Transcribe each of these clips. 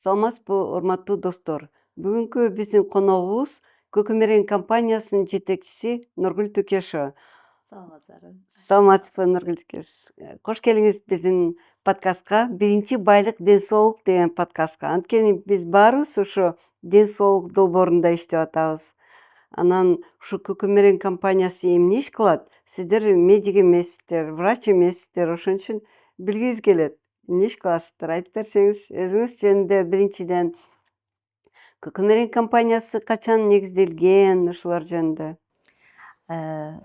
Саламатсызбы, урматтуу достор. Бүгүнкү биздин коногубуз Көкөмөрен компаниясынын жетекчиси Нургүл Түкешова. Саламатсыздарбы. Саламатсызбы, Нургүл Түкеш. Кош келиңиз биздин подкастка. Биринчи байлык ден соолук деген подкастка. Анткени биз баарыбыз ушу ден соолук долбоорунда иштеп атабыз. Анан ушу Көкөмөрен компаниясы эмне иш кылат? Сиздер медик эмессиздер, врач эмессиздер, ошон үчүн билгибиз келет. Эмне иш кыласыздар? Айтып берсеңиз, өзүңүз жөнүндө биринчиден Көкөмөрен компаниясы качан негизделген, ушулар жөнүндө.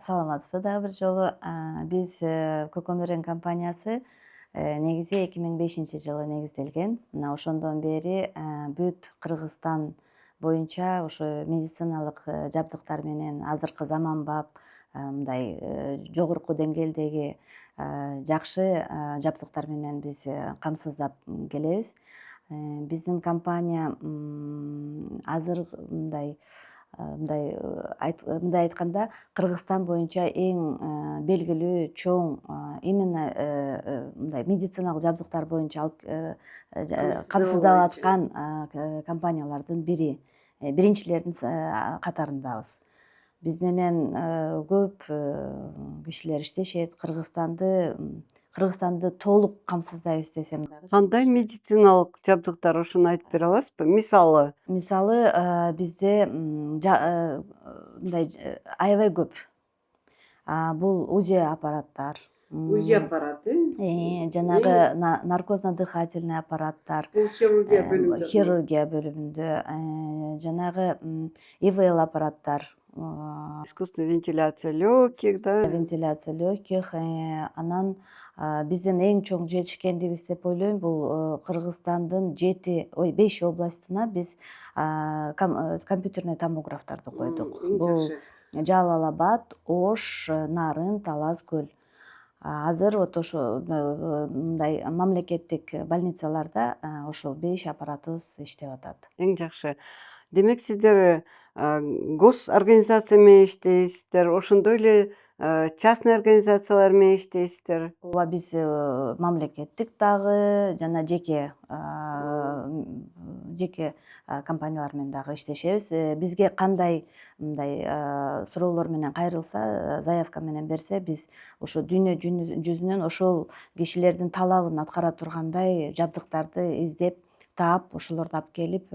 Саламатсызбы дагы бир жолу. Биз Көкөмөрен компаниясы негизи 2005 жылы негизделген. Мына ошондон бери бүт Кыргызстан боюнча ошо медициналык жабдыктар менен азыркы заманбап мындай жогорку деңгээлдеги жакшы жабдыктар менен биз камсыздап келебиз. Биздин компания азыр мындай айтканда Кыргызстан боюнча эң белгилүү чоң именно мындай медициналык жабдыктар боюнча алып камсыздап аткан компаниялардын бири, биринчилердин катарындабыз. Биз менен көп кишилер иштешет. Кыргызстанды толук камсыздайбыз десем дагы. Кандай медициналык жабдыктар, ошону айтып бере аласызбы? Мисалы Бизде мындай аябай көп. Бул УЗИ аппараттар. УЗИ аппараты? Жанагы наркозно-дыхательный аппараттар. Бул Хирургия бөлүмүндө. Жанагы ИВЛ аппараттар. Искусственная вентиляция легких, да? Вентиляция легких. Анан биздин эң чоң жетишкендигибиз деп ойлойм, бул Кыргызстандын 5 областына биз компьютерный томографтарды койдук. Бул Жалал Абад, Ош, Нарын, Талас Көл. Азыр вот ошо мындай мамлекеттик больницаларда ошол 5 аппаратыбыз иштеп атат. Эң жакшы. Демек сиздер гос организация менен иштейсиздер, ошондой эле частный организациялар менен иштейсиздер. Ооба, биз мамлекеттик дагы жана жеке компаниялар менен дагы иштешебиз. Бизге кандай мындай суроолор менен кайрылса, заявка менен берсе, биз ошо дүйнө жүзүнөн ошол кишилердин талабын аткара тургандай жабдыктарды издеп, таап, ошолорду алып келип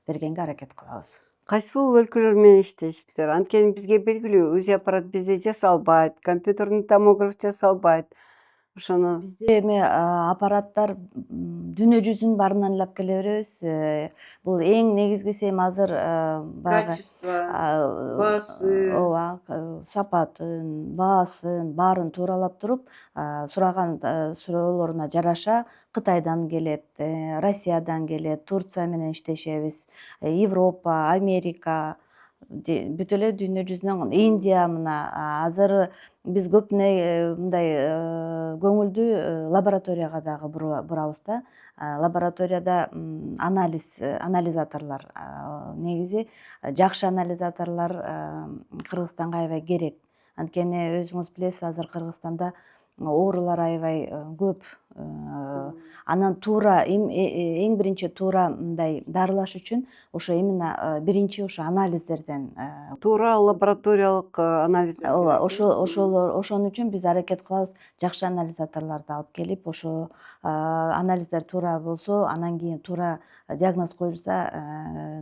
бергенге аракет кылабыз. Кайсыл өлкөлөр менен иштейсиздер? Анткени бизге белгилүү, УЗИ аппарат бизде жасалбайт, компьютерный томограф жасалбайт. Ошону Бизде эми аппараттар дүйнө жүзүнүн баарынан эле алып келе беребиз. Бул эң негизгиси эми азыр баягы качество, баасы. ооба, сапатын, баасын баарын тууралап туруп, сураган суроолоруна жараша Кытайдан келет, Россиядан келет, Турция менен иштешебиз, Европа, Америка, бүт эле дүйнө жүзүнөн, Индия мына азыр биз көп мындай көңүлдү лабораторияга дагы бурабыз да. Лабораторияда анализаторлор, негизи жакшы анализаторлор Кыргызстанга аябай керек. Анткени өзүңүз билесиз, азыр Кыргызстанда оорулар аябай көп. Анан туура эң биринчи туура мындай дарылаш үчүн ошо именно биринчи ошо анализдерден туура лабораториялык анализ. ооба, ошон үчүн биз аракет кылабыз жакшы анализаторлорду алып келип, ошо анализдер туура болсо, анан кийин туура диагноз коюлса,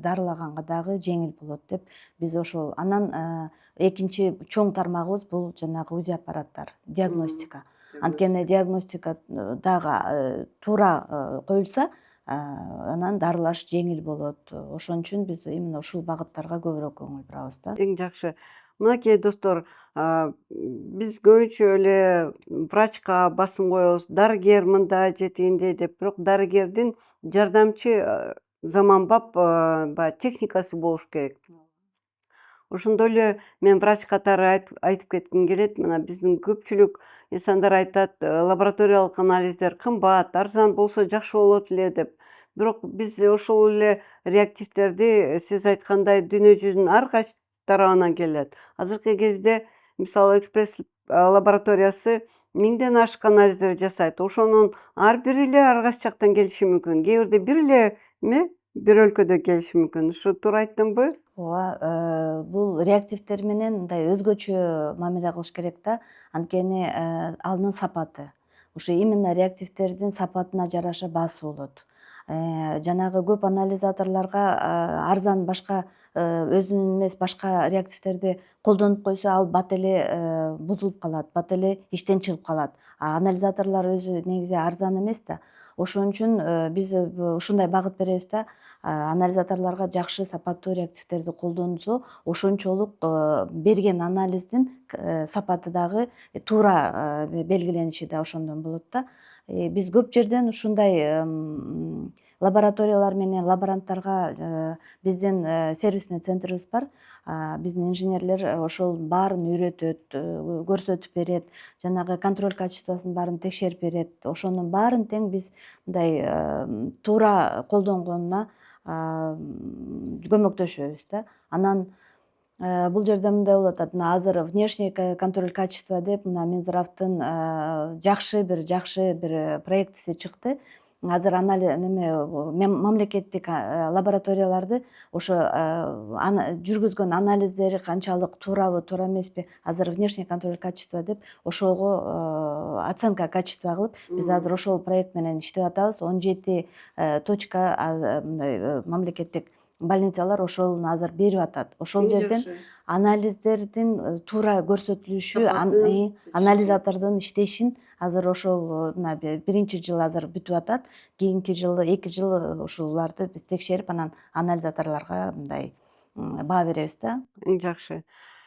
дарылаганга дагы жеңил болот деп биз ошол. Анан экинчи чоң тармагыбыз бул жанагы УЗИ аппараттар, диагностика. Анткени диагностика дагы туура коюлса, анан дарылаш жеңил болот. Ошон үчүн биз именно ушул багыттарга көбүрөөк көңүл бурабыз да. Эң жакшы. Мынакей достор, биз көбүнчө эле врачка басым коебуз, дарыгер мындай же тигиндей деп, бирок дарыгердин жардамчы заманбап баягы техникасы болуш керек. Ошондой эле мен врач катары айтып кетким келет. Мына биздин көпчүлүк инсандар айтат, лабораториялык анализдер кымбат, арзан болсо жакшы болот эле деп. Бирок биз ошол эле реактивдерди сиз айткандай дүйнө жүзүнүн ар кайсы тарабынан келет. Азыркы кезде мисалы экспресс лабораториясы миңден ашык анализдер жасайт. Ошонун ар бири эле ар кайсы жактан келиши мүмкүн. Кээ бирде бир эле бир өлкөдө келиши мүмкүн. Ушу туура айттымбы? Ооба, бул реактивдер менен мындай өзгөчө мамиле кылыш керек да. Анткени анын сапаты. Ушу именно реактивдердин сапатына жараша баасы болот. Жанагы көп анализаторлорго арзан башка өзүнүн эмес башка реактивдерди колдонуп койсо, ал бат эле бузулуп калат, бат эле иштен чыгып калат. А анализаторлор өзү негизи арзан эмес да. Ошон үчүн биз ушундай багыт беребиз да. Анализаторлорго жакшы сапаттуу реактивдерди колдонсо, ошончолук берген анализдин сапаты дагы туура белгилениши да ошондон болот да. Биз көп жерден ушундай лабораториялар менен лаборанттарга биздин сервисный центрибиз бар. Биздин инженерлер ошол баарын үйрөтөт, көрсөтүп берет, жанагы контроль качествосын баарын текшерип берет. Ошонун баарын тең биз мындай туура колдонгонуна көмөктөшөбүз да. Анан бул жерде мындай болуп атат. Мына азыр внешний контроль качества деп мына Минздравдын жакшы бир проектиси чыкты. Азыр мамлекеттик лабораторияларды ошо жүргүзгөн анализдери канчалык туурабы, туура эмеспи, азыр внешний контроль качества деп ошого оценка качества кылып, биз азыр ошол проект менен иштеп атабыз. 17 точка мындай мамлекеттик больницалар ошону азыр берип атат. Ошол жерден анализдердин туура көрсөтүлүшү, анализатордун иштешин азыр ошол мына биринчи жыл азыр бүтүп атат. Кийинки жылы 2 жыл ушуларды биз текшерип, анан анализаторлорго мындай баа беребиз да. Жакшы.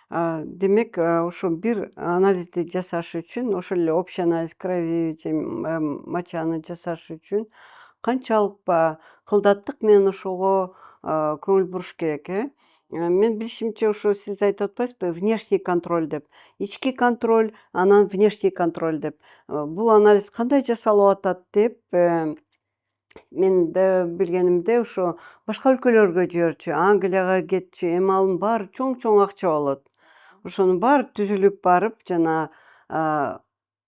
Демек, ошо бир анализди жасаш үчүн, ошол эле общий анализ крови же мочаны жасаш үчүн канчалык кылдаттык менен ошого көңүл буруш керек, э? Мен билишимче, ошо сиз айтып атпайсызбы, внешний контроль деп. Ички контроль, анан внешний контроль деп. Бул анализ кандай жасалып атат деп, мен да билгенимде ошо башка өлкөлөргө жиберчү, Англияга кетчү. Эми анын баары чоң акча болот. Ошонун баары түзүлүп барып, жана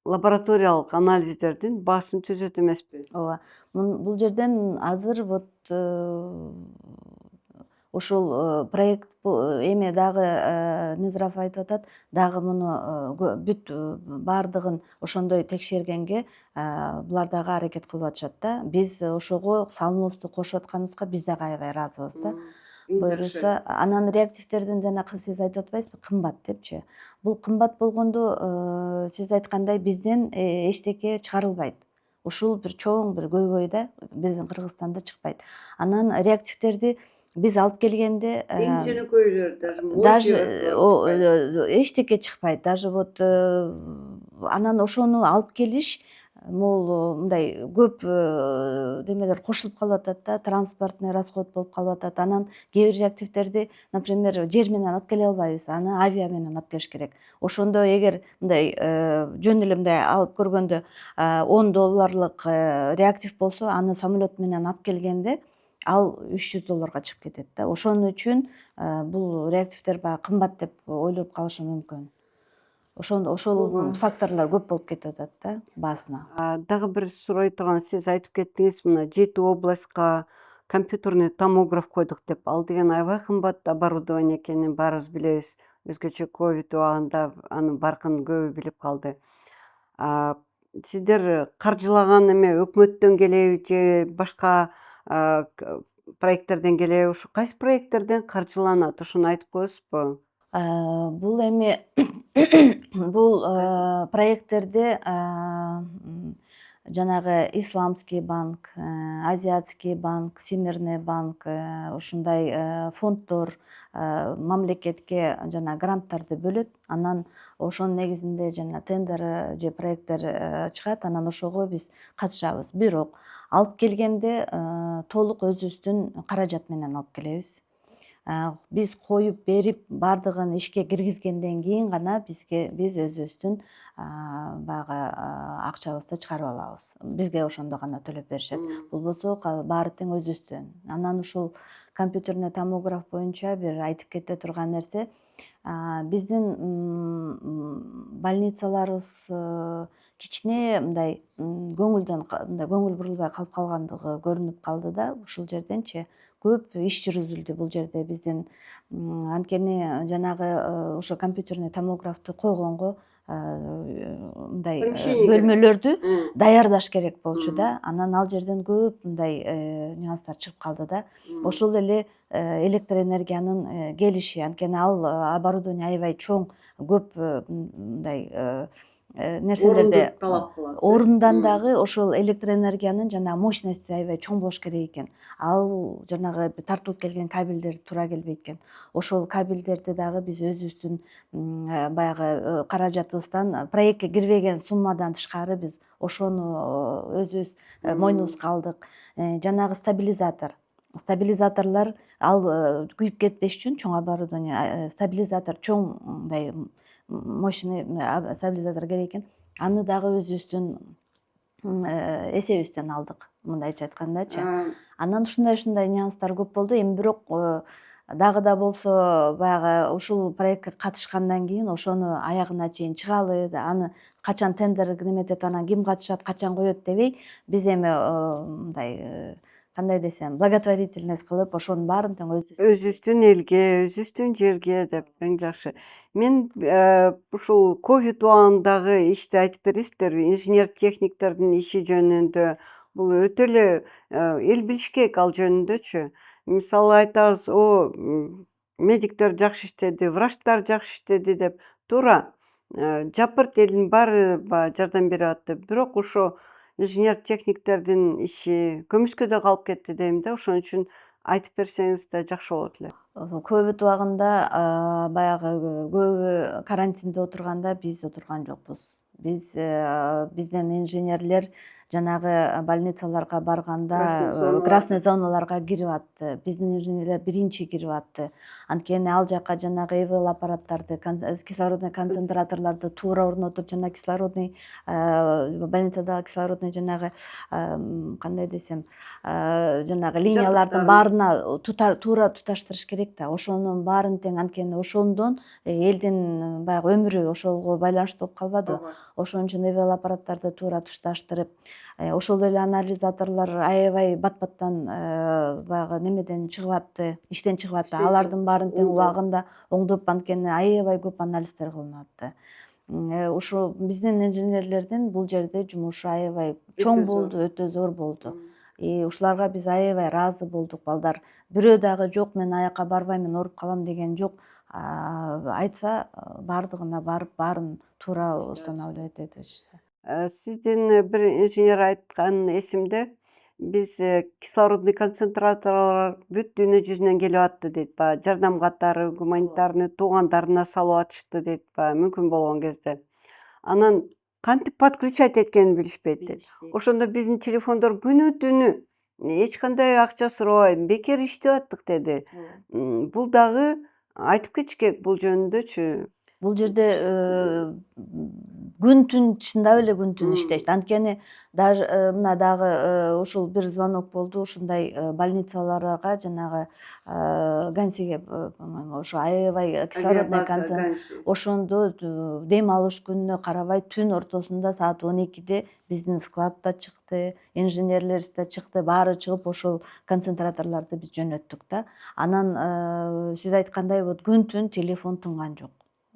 лабораториялык анализдердин баасын түзөт эмеспи? Ооба. Бул жерден азыр вот ушул проект эми дагы Минздрав айтып атат, дагы муну бүт баардыгын ошондой текшергенге булар дагы аракет кылып атышат да. Биз ошого салымыбызды кошуп атканыбызга биз дагы аябай ыраазыбыз да. Буюрса, анан реактивдердин жана сиз айтып атпайсызбы, кымбат депчи. Бул кымбат болгондо сиз айткандай бизден эчтеке чыгарылбайт. Ушул бир чоң бир көйгөй да, биздин Кыргызстанда чыкпайт. Анан реактивдерди биз алып келгенде Эң жөнөкөйлөр даже эчтеке чыкпайт. Даже вот анан ошону алып келиш, могул мындай көп немелер кошулуп калып атат да, транспортный расход болуп калып атат. Анан кээ бир реактивдерди, например, жер менен алып келе албайбыз, аны авиа менен алып келиш керек. Ошондо эгер мындай жөн эле мындай алып көргөндө $10 реактив болсо, аны самолет менен алып келгенде ал $300 чыгып кетет да. Ошон үчүн бул реактивдер баягы кымбат деп ойлоп калышы мүмкүн. Ошол факторлор көп болуп кетип атат да баасына. Дагы бир сурай турган, сиз айтып кеттиңиз, мына 7 областка компьютерный томограф койдук деп. Ал деген аябай кымбат оборудование экенин баарыбыз билебиз. Өзгөчө ковид убагында анын баркын көбү билип калды. Сиздер каржылаган эме өкмөттөн келеби же башка проекттерден келеби? Ушу кайсы проекттерден каржыланат? Ошону айтып коесузбу? Бул эми бул проекттерди жанагы Исламский банк, Азиатский банк, Всемирный банк ушундай фонддор мамлекетке жана гранттарды бөлөт. Анан ошонун негизинде жана тендер же проекттер чыгат, анан ошого биз катышабыз. Бирок алып келгенде толук өзүбүздүн каражат менен алып келебиз. Биз коюп берип, баардыгын ишке киргизгенден кийин гана биз өзүбүздүн баягы акчабызды чыгарып алабыз. Бизге ошондо гана төлөп беришет. Болбосо баары тең өзүбүздөн. Анан ушул компьютерный томограф боюнча бир айтып кете турган нерсе, биздин больницаларыбыз кичине мындай көңүлдөн мындай көңүл бурулбай калып калгандыгы көрүнүп калды да ушул жерденчи көп иш жүргүзүлдү бул жерде биздин. Анткени жанагы ошо компьютерный томографты койгонго мындай Помещение керек. бөлмөлөрдү М. даярдаш керек болчу да. Анан ал жерден көп мындай нюанстар чыгып калды да. Ошол эле электр энергиянын келиши, анткени ал оборудование аябай чоң, көп мындай нерселерди Орунду талап кылат. орундан дагы ошол электр энергиянын жанагы мощности аябай чоң болуш керек экен. Ал жанагы тартылып келген кабелдер туура келбейт экен. Ошол кабелдерди дагы биз өзүбүздүн баягы каражатыбыздан проектке кирбеген суммадан тышкары биз ошону өзүбүз мойнубузга алдык. Жанагы стабилизаторлор ал күйүп кетпеш үчүн чоң оборудование, стабилизатор чоң мындай мощный стабилизатор керек экен. Аны дагы өзүбүздүн эсебибизден алдык, мындайча айткандачы. Анан ушундай нюанстар көп болду. Эми бирок дагы да болсо баягы ушул проектке катышкандан кийин ошону аягына чейин чыгалы, аны качан тендер неметет, анан ким катышат, качан коет дебей, биз эми мындай кандай десем, благотворительность кылып ошонун баарын тең Өзүбүздүн элге, өзүбүздүн жерге деп эң жакшы. Мен ушул ковид убагындагы ишти айтып бересиздерби? Инженер техниктердин иши жөнүндө бул өтө эле эл билиш керек ал жөнүндөчү. Мисалы айтабыз, медиктер жакшы иштеди, врачтар жакшы иштеди деп. Туура, жапырт элдин баары баягы жардам берип атты. Бирок ошо инженер техниктердин иши көмүскөдө калып кетти дейм да. Ошон үчүн айтып берсеңиз да жакшы болот эле. Ковид убагында баягы көбү карантинде отурганда биз отурган жокпуз. Биздин инженерлер жанагы больницаларга барганда красный зоналарга кирип атты. Биздин инженерлер биринчи кирип атты. Анткени ал жака жанагы ИВЛ аппараттарды, кислородный концентраторлорду туура орнотуп, жана кислородный больницадагы кислородный жанагы кандай десем, жанагы линиялардын баарына туура туташтырыш керек да. Ошонун баарын тең, анткени ошондон элдин баягы өмүрү ошого байланыштуу болуп калбадыбы. Ошон үчүн ИВЛ аппараттарды туура туташтырып, ошол эле анализаторлор аябай бат-баттан баягы немеден чыгып атты, иштен чыгып атты. Алардын баарын тең убагында оңдоп, анткени аябай көп анализдер кылынып атты. Ушу биздин инженерлердин бул жерде жумушу аябай чоң болду, өтө зор болду. Ушуларга биз аябай ыраазы болдук. Балдар бирөө дагы жок, мен аякка барбайм, мен ооруп калам деген жок. Айтса баардыгына барып, баарын туура устанавливать этишти. Сиздин бир инженер айткан эсимде, биз кислородный концентраторлор бүт дүйнө жүзүнөн келип атты дейт баягы жардам каттары, гуманитарный туугандарына салып атышты дейт баягы мүмкүн болгон кезде. Анан кантип подключать эткенин билишпейт дейт. Ошондо биздин телефондор күнү түнү эч кандай акча сурабай бекер иштеп аттык деди. Бул дагы айтып кетиш керек бул жөнүндөчү. Бул жерде күн түн, чындап эле күн түн иштешти. Анткени даже мына дагы ушул бир звонок болду. Ушундай больницаларга жанагы Гансиге, по-моему, ошо аябай кислородный ошондо дем алыш күнүнө карабай түн ортосунда саат 12-де биздин склад да чыкты, инженерлерибиз да чыкты, баары чыгып ошол концентраторлорду биз жөнөттүк да. Анан сиз айткандай вот күн түн телефон тынган жок.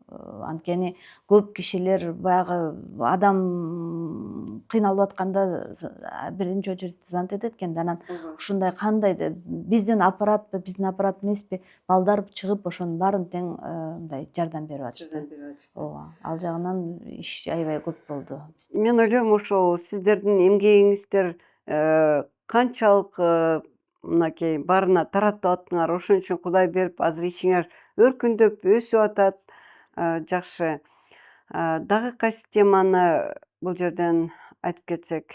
Анткени көп кишилер баягы адам кыйналып атканда биринчи очередь звонить этет экен да. Анан ушундай кандай биздин аппаратпы, биздин аппарат эмеспи, балдар чыгып ошонун баарын тең мындай жардам берип атышты. Ооба, ал жагынан иш аябай көп болду. Мен ойлойм, ошол сиздердин эмгегиңиздер канчалык мынакей баарына таратып аттыңар. Ошон үчүн Кудай берип азыр ишиңер өркүндөп өсүп атат. Жакшы. Дагы кайсы теманы бул жерден айтып кетсек?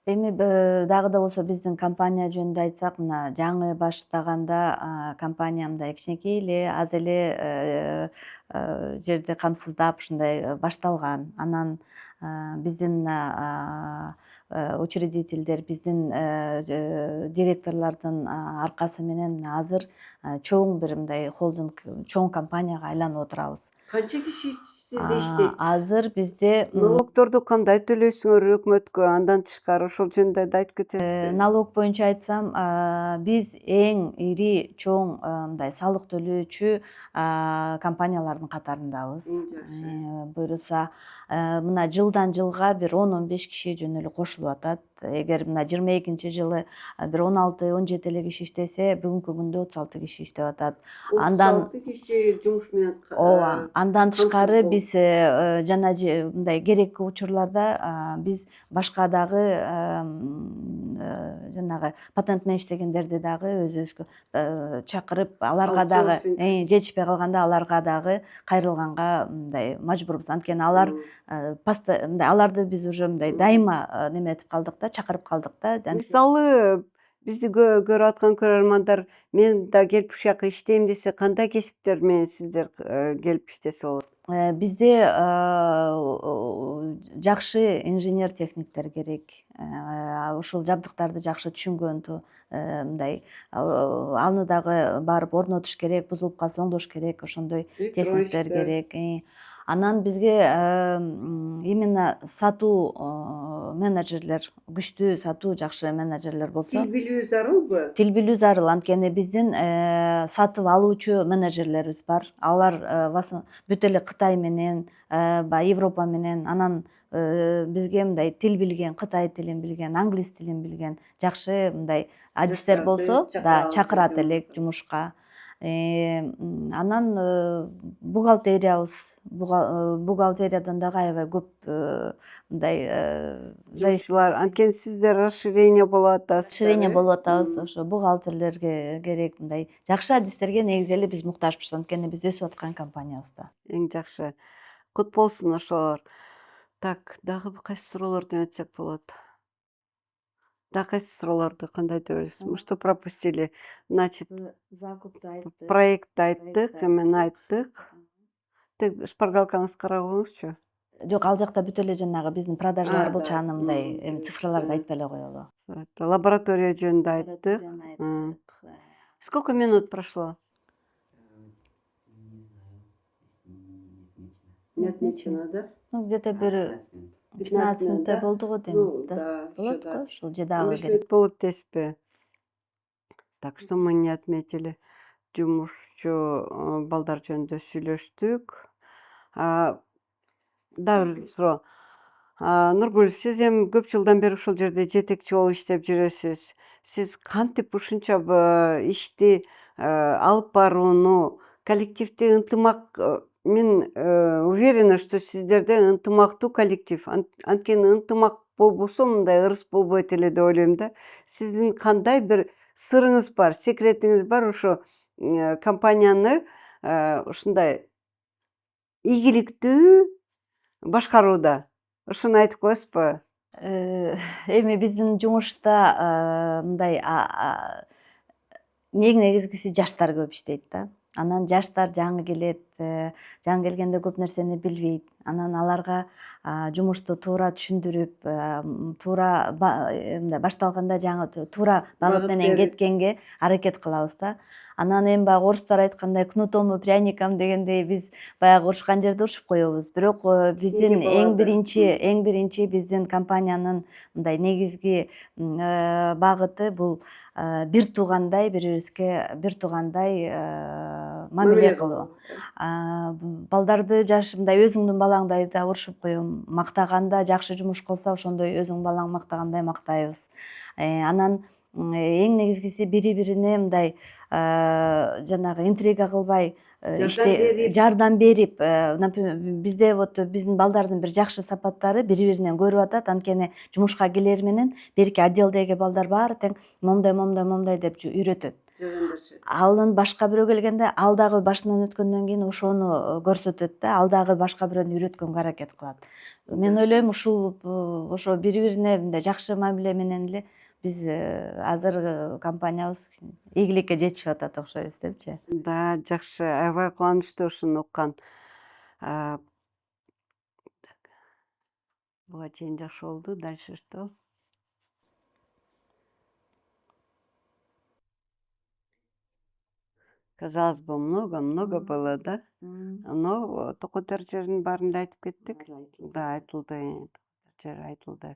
Эми дагы да болсо биздин компания жөнүндө айтсак, мына жаңы баштаганда компания мындай кичинекей эле, аз эле жерди камсыздап ушундай башталган. Анан биздин учредительдер, биздин директорлордун аркасы менен азыр чоң бир мындай холдинг, чоң компанияга айланып отурабыз. Канча киши сизде иштейт? Азыр бизде Налогторду кандай төлөйсүңөр өкмөткө? Андан тышкары ошол жөнүндө да айтып кетесизби? налог боюнча айтсам, биз эң ири чоң мындай салык төлөөчү компаниялардын катарындабыз. Жакшы. Буюрса, мына жылдан жылга бир 10-15 киши жөн эле кошулуп атат. Эгер мына 22-жылы бир 16-17 эле киши иштесе, бүгүнкү күндө 36 киши иштеп атат. Андан 36 киши жумуш менен ооба, андан тышкары камсыз биз жана мындай керектүү учурларда биз башка дагы жанагы патент менештегендерди дагы өзүбүзгө чакырып, аларга дагы жетишпей калганда аларга дагы кайрылганга мындай мажбурбуз. Анткени алар мындай аларды биз уже мындай дайыма неметип калдык да, чакырып калдык да. Мисалы бизди көрүп аткан көрөрмандар мен да келип ушул жака иштейм десе, кандай кесиптер менен сиздер келип иштесе болот? Бизде жакшы инженер-техниктер керек. Ушул жабдыктарды жакшы түшүнгөн, мындай аны дагы барып орнотуш керек, бузулуп калса оңдош керек, ошондой техниктер керек. Анан бизге именно сатуу менеджерлер, күчтүү сатуу жакшы менеджерлер болсо. Тил билүү зарылбы? Тил билүү зарыл, анткени биздин сатып алуучу менеджерлерибиз бар. Алар бүт эле Кытай менен, баягы Европа менен, анан бизге мындай тил билген, Кытай тилин билген, англис тилин билген жакшы мындай адистер болсо да чакырат элек жумушка. Анан бухгалтериядан дагы аябай көп мындай Жумушчулар, анткени сиздер расширение болуп атасыздар. расширение болуп атабыз. Ошо бухгалтерлерге керек мындай жакшы адистерге негизи эле биз муктажбыз, анткени биз өсүп аткан компаниябыз да. Эң жакшы. Кут болсун ошолор. Так, дагы кайсы суроолордон өтсөк болот? Дагы кайсы суроолорду кандай деп ойлойсуз? Мы что пропустили? Значит, Закупты айттык. проектти айттык, эмени айттык. Тек шпаргалкаңызды карап коюңузчу. Жок, ал жакта бүт эле жанагы биздин продажалар болчу, да. аны мындай цифраларды айтпай эле коелу. Лаборатория жөнүндө айттык. Сколько минут прошло? Не отмечено, да? Где-то бир 15 минуттай болду го дейм. Болот го, ушул же дагы 15 минут болот дейсизби? Так что мы не отметили. Жумушчу балдар жөнүндө сүйлөштүк. Дагы бир суроо. Нургүл, сиз эми көп жылдан бери ушул жерде жетекчи болуп иштеп жүрөсүз. Сиз кантип ушунча ишти алып барууну, коллективди ынтымак, мен уверена, что сиздерде ынтымактуу коллектив. Анткени ынтымак болбосо мындай ырыс болбойт эле деп ойлойм да. Сиздин кандай бир сырыңыз бар, секретиңиз бар ошо компанияны ушундай ийгиликтүү башкарууда? Ошону айтып коесузбу? Эми биздин жумушта мындай эң негизгиси жаштар көп иштейт да. Анан жаштар жаңы келет, жаңы келгенде көп нерсени билбейт. Анан аларга жумушту туура түшүндүрүп, туура мындай башталганда жаңы туура багыт менен кеткенге аракет кылабыз да. Анан эми баягы орустар айткандай кнутом и пряником дегендей биз баягы урушкан жерде урушуп коебуз. Бирок биздин эң биринчи биздин компаниянын мындай негизги багыты бул бир туугандай, бири-бирибизге бир туугандай мамиле кылуу. Балдарды мындай өзүңдүн балаңдай да урушуп коем. Мактаганда жакшы жумуш кылса, ошондой өзүңдүн балаң мактагандай мактайбыз. Анан эң негизгиси бири-бирине мындай жанагы интрига кылбай жардам берип, например, бизде биздин балдардын бир жакшы сапаттары бири-биринен көрүп атат. Анткени жумушка келери менен берки отделдеги балдар баары тең момундай деп үйрөтөт. Анын башка бирөө келгенде ал дагы башынан өткөндөн кийин ошону көрсөтөт да, ал дагы башка бирөөнү үйрөткөнгө аракет кылат. Мен ойлойм ошо бири-бирине мындай жакшы мамиле менен эле биз азыр компаниябыз ийгиликке жетишип атат окшойбуз депчи. Да, жакшы, аябай кубанычтуу ушуну уккан. Буга чейин жакшы болду. Дальше что? казалось бы, много было, да? Но токойдор жердин баарында айтып кеттик. Да, айтылды. Жер айтылды.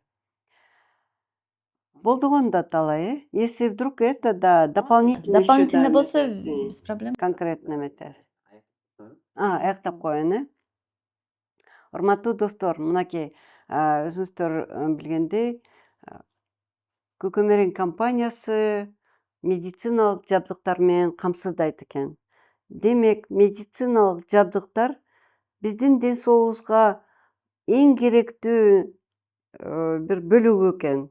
Болдугон да талай, Если вдруг это, да, дополнительно ещё Дополнительно болсо эметерсиң, без проблем. конкретно эметер. Аяктап коеюн, Урматтуу достор, мынакей, өзүңүздөр билгендей, Көкөмөрүн компаниясы медициналык жабдыктар менен камсыздайт экен. Демек, медициналык жабдыктар биздин ден соолугубузга эң керектүү бир бөлүгү экен.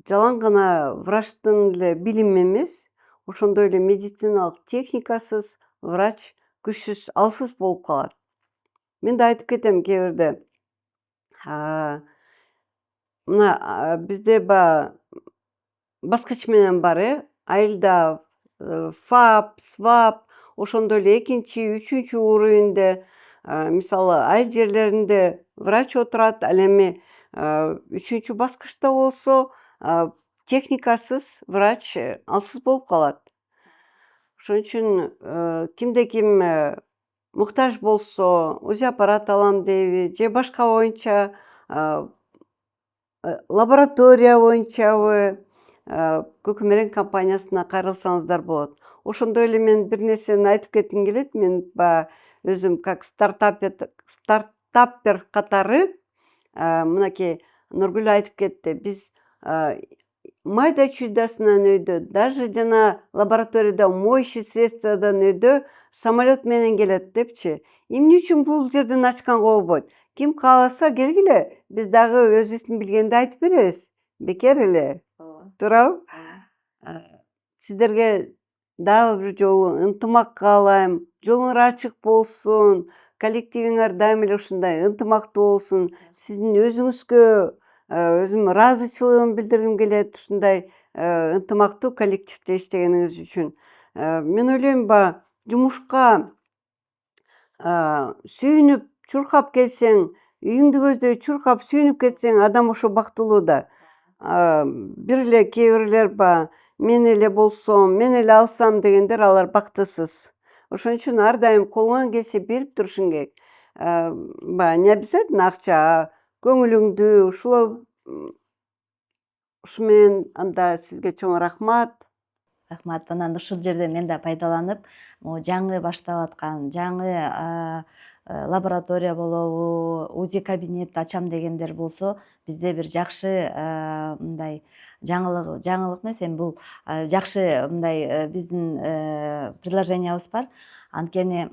Жалаң гана врачтын эле билими эмес, ошондой эле медициналык техникасыз врач күчсүз, алсыз болуп калат. Мен да айтып кетем кээ бирде. Мына бизде баягы баскыч менен бар, айылда ФАП, СВАП, ошондой эле экинчи, үчүнчү уровеньде, мисалы айыл жерлеринде врач отурат, ал эми үчүнчү баскычта болсо техникасыз врач алсыз болуп калат. Ошон үчүн кимде ким муктаж болсо, УЗИ аппарат алам дейби, же башка боюнча лаборатория боюнчабы Көкөмөрүн компаниясына кайрылсаңыздар болот. Ошондой эле мен бир нерсени айтып кетким келет. Мен баягы өзүм как стартаппер катары мынакей Нургүл айтып кетти. Биз майда чуйдасынан өйдө, даже жана лабораторияда моющий средстводан өйдө самолет менен келет депчи. Эмне үчүн бул жерден ачканга болбойт? Ким кааласа келгиле, биз дагы өзүбүздүн билгенди айтып беребиз. Бекер эле. Туурабы? Сиздерге дагы бир жолу ынтымак каалайм. Жолуңар ачык болсун. Коллективиңер дайыма эле ушундай ынтымактуу болсун. Сиздин өзүңүзгө өзүм ыраазычылыгымды билдиргим келет ушундай ынтымактуу коллективде иштегениңиз үчүн. Мен ойлойм баягы жумушка сүйүнүп, чуркап келсең, үйүңдү көздөй чуркап сүйүнүп кетсең, адам ошо бактылуу да. Бир эле кээ бирлер баягы мен эле болсом, мен эле алсам дегендер, алар бактысыз. Ошон үчүн ар дайым колуңан келсе берип турушуң керек. Баягы не обязательно акча, көңүлүңдү ушу менен анда сизге чоң рахмат. Рахмат. Анан ушул жерден мен да пайдаланып, могу жаңы баштап аткан, жаңы лаборатория болобу, УЗИ кабинет ачам дегендер болсо, бизде бир жакшы мындай жаңылык эмес, эми бул жакшы мындай биздин предложениябыз бар. Анткени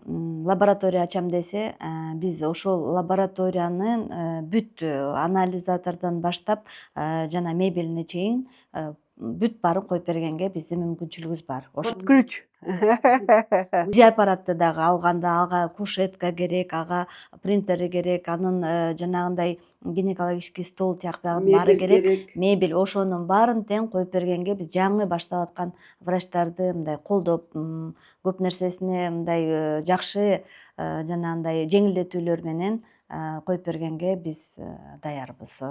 лаборатория ачам десе, биз ошол лабораториянын бүт анализатордон баштап жана мебелине чейин бүт баарын коюп бергенге биздин мүмкүнчүлүгүбүз бар. Вот ключ. УЗИ аппаратты дагы алганда ага кушетка керек, ага принтери керек, анын жанагындай гинекологический стол тиякпагынын баары керек. Мебель, ошонун баарын тең коюп бергенге биз жаңы баштап аткан врачтарды мындай колдоп, көп нерсесине мындай жакшы жанагындай жеңилдетүүлөр менен коюп бергенге биз даярбыз.